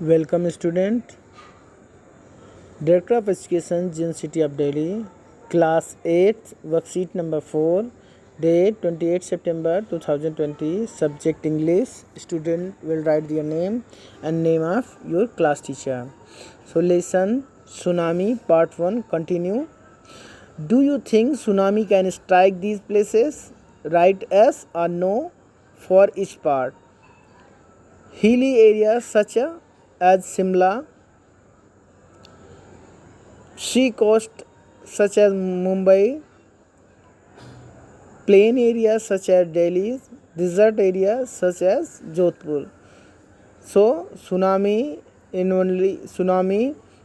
Welcome student. Director of Education, Jin City of Delhi, Class 8, Worksheet number 4, date 28 September 2020, subject English. Student will write your name and name of your class teacher. So lesson Tsunami Part 1 continue. Do you think tsunami can strike these places? Write yes or no for each part. Hilly areas such as Simla, sea coast such as Mumbai, plain areas such as Delhi, desert areas such as Jodhpur. So tsunami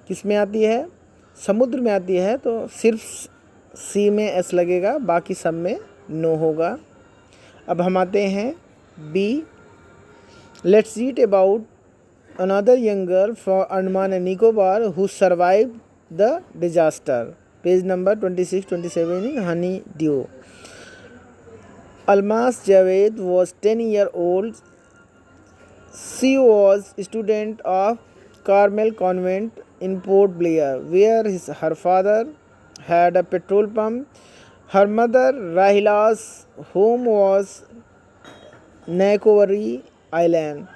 किस में आती है? समुद्र में आती है, तो सिर्फ सी में एस लगेगा, बाकी सब में नो होगा। अब हम आते हैं B. Let's read about another young girl from Andaman and Nicobar who survived the disaster. Page number 26-27 in Honey Dew. Almas Javed was 10-year old. She was student of Carmel Convent in Port Blair, where her father had a petrol pump. Her mother, Rahila's home was Nakovary Island.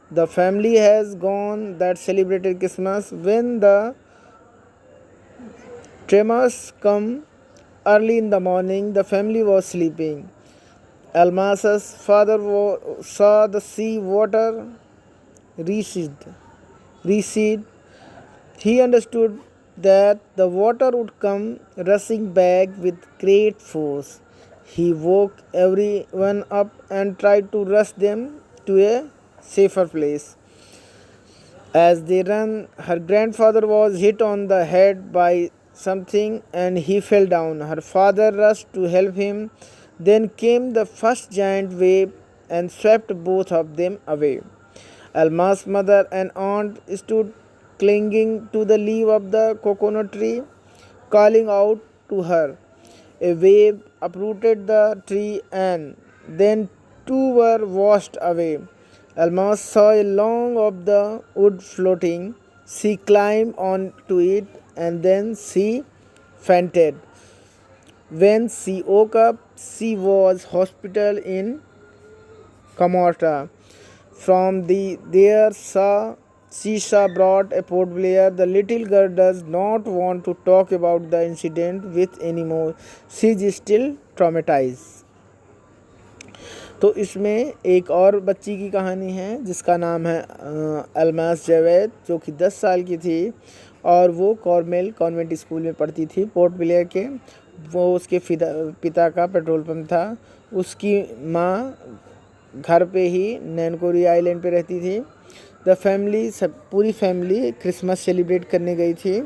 The family has gone that celebrated Christmas. When the tremors come early in the morning, the family was sleeping. Almas's father saw the sea water recede. He understood that the water would come rushing back with great force. He woke everyone up and tried to rush them to a safer place. As they ran, her grandfather was hit on the head by something and he fell down. Her father rushed to help him. Then came the first giant wave and swept both of them away. Alma's mother and aunt stood clinging to the leaf of the coconut tree, calling out to her. A wave uprooted the tree and then two were washed away. Almas saw a log of the wood floating. She climbed onto it and then she fainted. When she woke up, she was hospital in Kamorta. From there she saw brought a Port Blair. The little girl does not want to talk about the incident with anymore. She is still traumatized. तो इसमें एक और बच्ची की कहानी है जिसका नाम है अलमास जावेद, जो कि 10 साल की थी और वो कॉर्मेल कॉन्वेंट स्कूल में पढ़ती थी पोर्ट ब्लेयर के। वो उसके पिता का पेट्रोल पंप था। उसकी माँ घर पे ही नैनकोरी आइलैंड पे रहती थी। पूरी फैमिली क्रिसमस सेलिब्रेट करने गई थी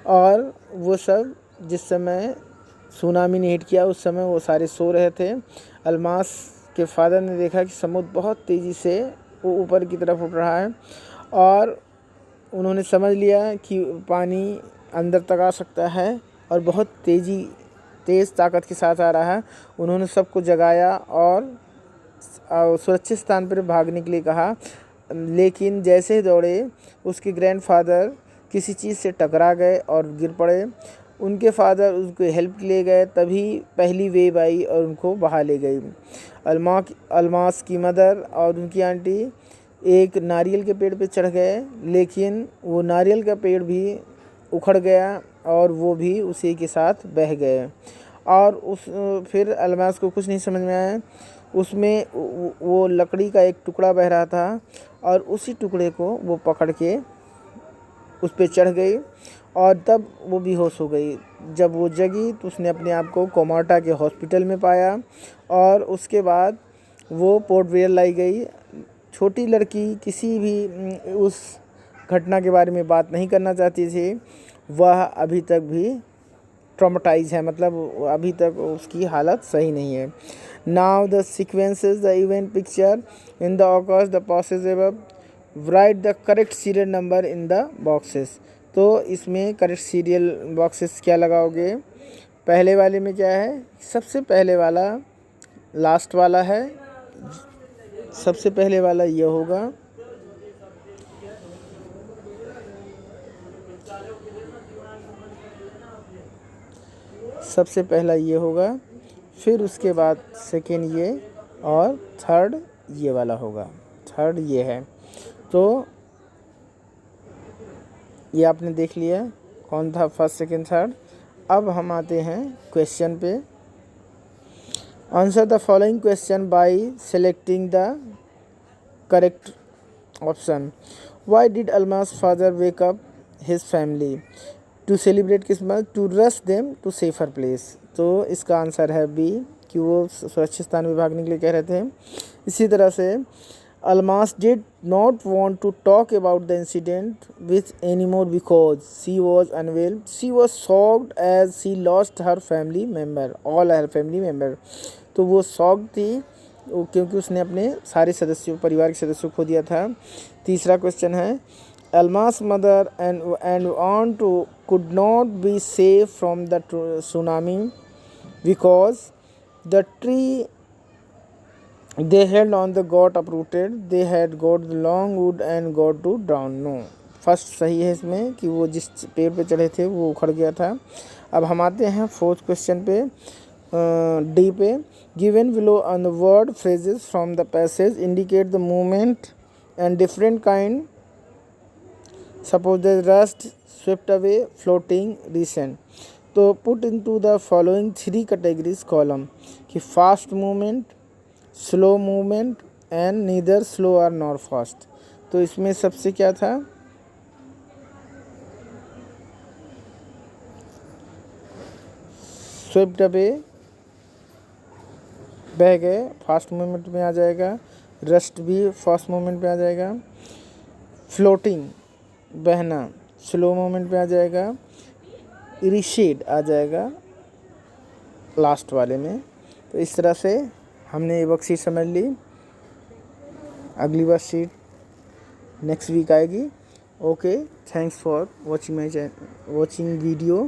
और वो सब जिस समय सुनामी ने हिट किया उस समय वो सारे सो रहे थे। अलमास के फादर ने देखा कि समुद्र बहुत तेज़ी से वो ऊपर की तरफ उठ रहा है और उन्होंने समझ लिया कि पानी अंदर तक आ सकता है और बहुत तेज़ ताकत के साथ आ रहा है। उन्होंने सबको जगाया और सुरक्षित स्थान पर भागने के लिए कहा, लेकिन जैसे ही दौड़े उसके ग्रैंडफादर किसी चीज़ से टकरा गए और गिर पड़े। उनके फादर उसको हेल्प के लिए गए, तभी पहली वेव आई और उनको बहा ले गई। अलमास की मदर और उनकी आंटी एक नारियल के पेड़ पे चढ़ गए, लेकिन वो नारियल का पेड़ भी उखड़ गया और वो भी उसी के साथ बह गए। और फिर अलमास को कुछ नहीं समझ में आया। उसमें वो लकड़ी का एक टुकड़ा बह रहा था और उसी टुकड़े को वो पकड़ के उस पर चढ़ गई और तब वो बेहोश हो गई। जब वो जगी तो उसने अपने आप को कोमाटा के हॉस्पिटल में पाया और उसके बाद वो पोर्ट ब्लेयर लाई गई। छोटी लड़की किसी भी उस घटना के बारे में बात नहीं करना चाहती थी। वह अभी तक भी ट्रॉमेटाइज है, मतलब अभी तक उसकी हालत सही नहीं है। Now the sequences the event picture in the occurs the process above, right the correct serial number in the boxes. तो इसमें करेक्ट सीरियल बॉक्सेस क्या लगाओगे? पहले वाले में क्या है? सबसे पहले वाला लास्ट वाला है, सबसे पहले वाला ये होगा। सबसे पहला ये होगा, फिर उसके बाद सेकेंड ये, और थर्ड ये वाला होगा। थर्ड ये है। तो ये आपने देख लिया कौन था फर्स्ट सेकेंड थर्ड। अब हम आते हैं क्वेश्चन पे। Answer the following question by selecting the correct option. Why did Almas father wake up his family to celebrate Christmas to rush them to safer place. तो इसका आंसर है बी, कि वो सुरक्षित स्थान में भागने के लिए कह रहे थे। इसी तरह से Almas did not want to talk about the incident with anymore because she was unwell. She was shocked as she lost her family member, all her family member. तो वो शॉक थी क्योंकि उसने अपने सारे सदस्यों, परिवार के सदस्यों को खो दिया था। तीसरा क्वेश्चन है, Almas mother and aunt could not be safe from the tsunami because the tree they held on the got uprooted. They had got the long wood and got to drown. No, first सही है इसमें कि वो जिस पेड़ पे चढ़े थे वो उखड़ गया था। अब हम आते हैं फोर्थ क्वेश्चन पे, डी पे। Given below on the word phrases from the passage indicate the movement and different kind, suppose the rust, swift away, floating, recent. तो put into the following three categories column, कि fast movement, slow movement and neither slow और nor fast. तो इसमें सबसे क्या था, Swift away, बह गए, फास्ट मूवमेंट में आ जाएगा। रस्ट भी फास्ट मूवमेंट में आ जाएगा। फ्लोटिंग, बहना, स्लो मूवमेंट में आ जाएगा। रिशेड आ जाएगा लास्ट वाले में। तो इस तरह से हमने ये वर्कशीट समझ ली। अगली वर्कशीट नेक्स्ट वीक आएगी। Okay, thanks for watching video.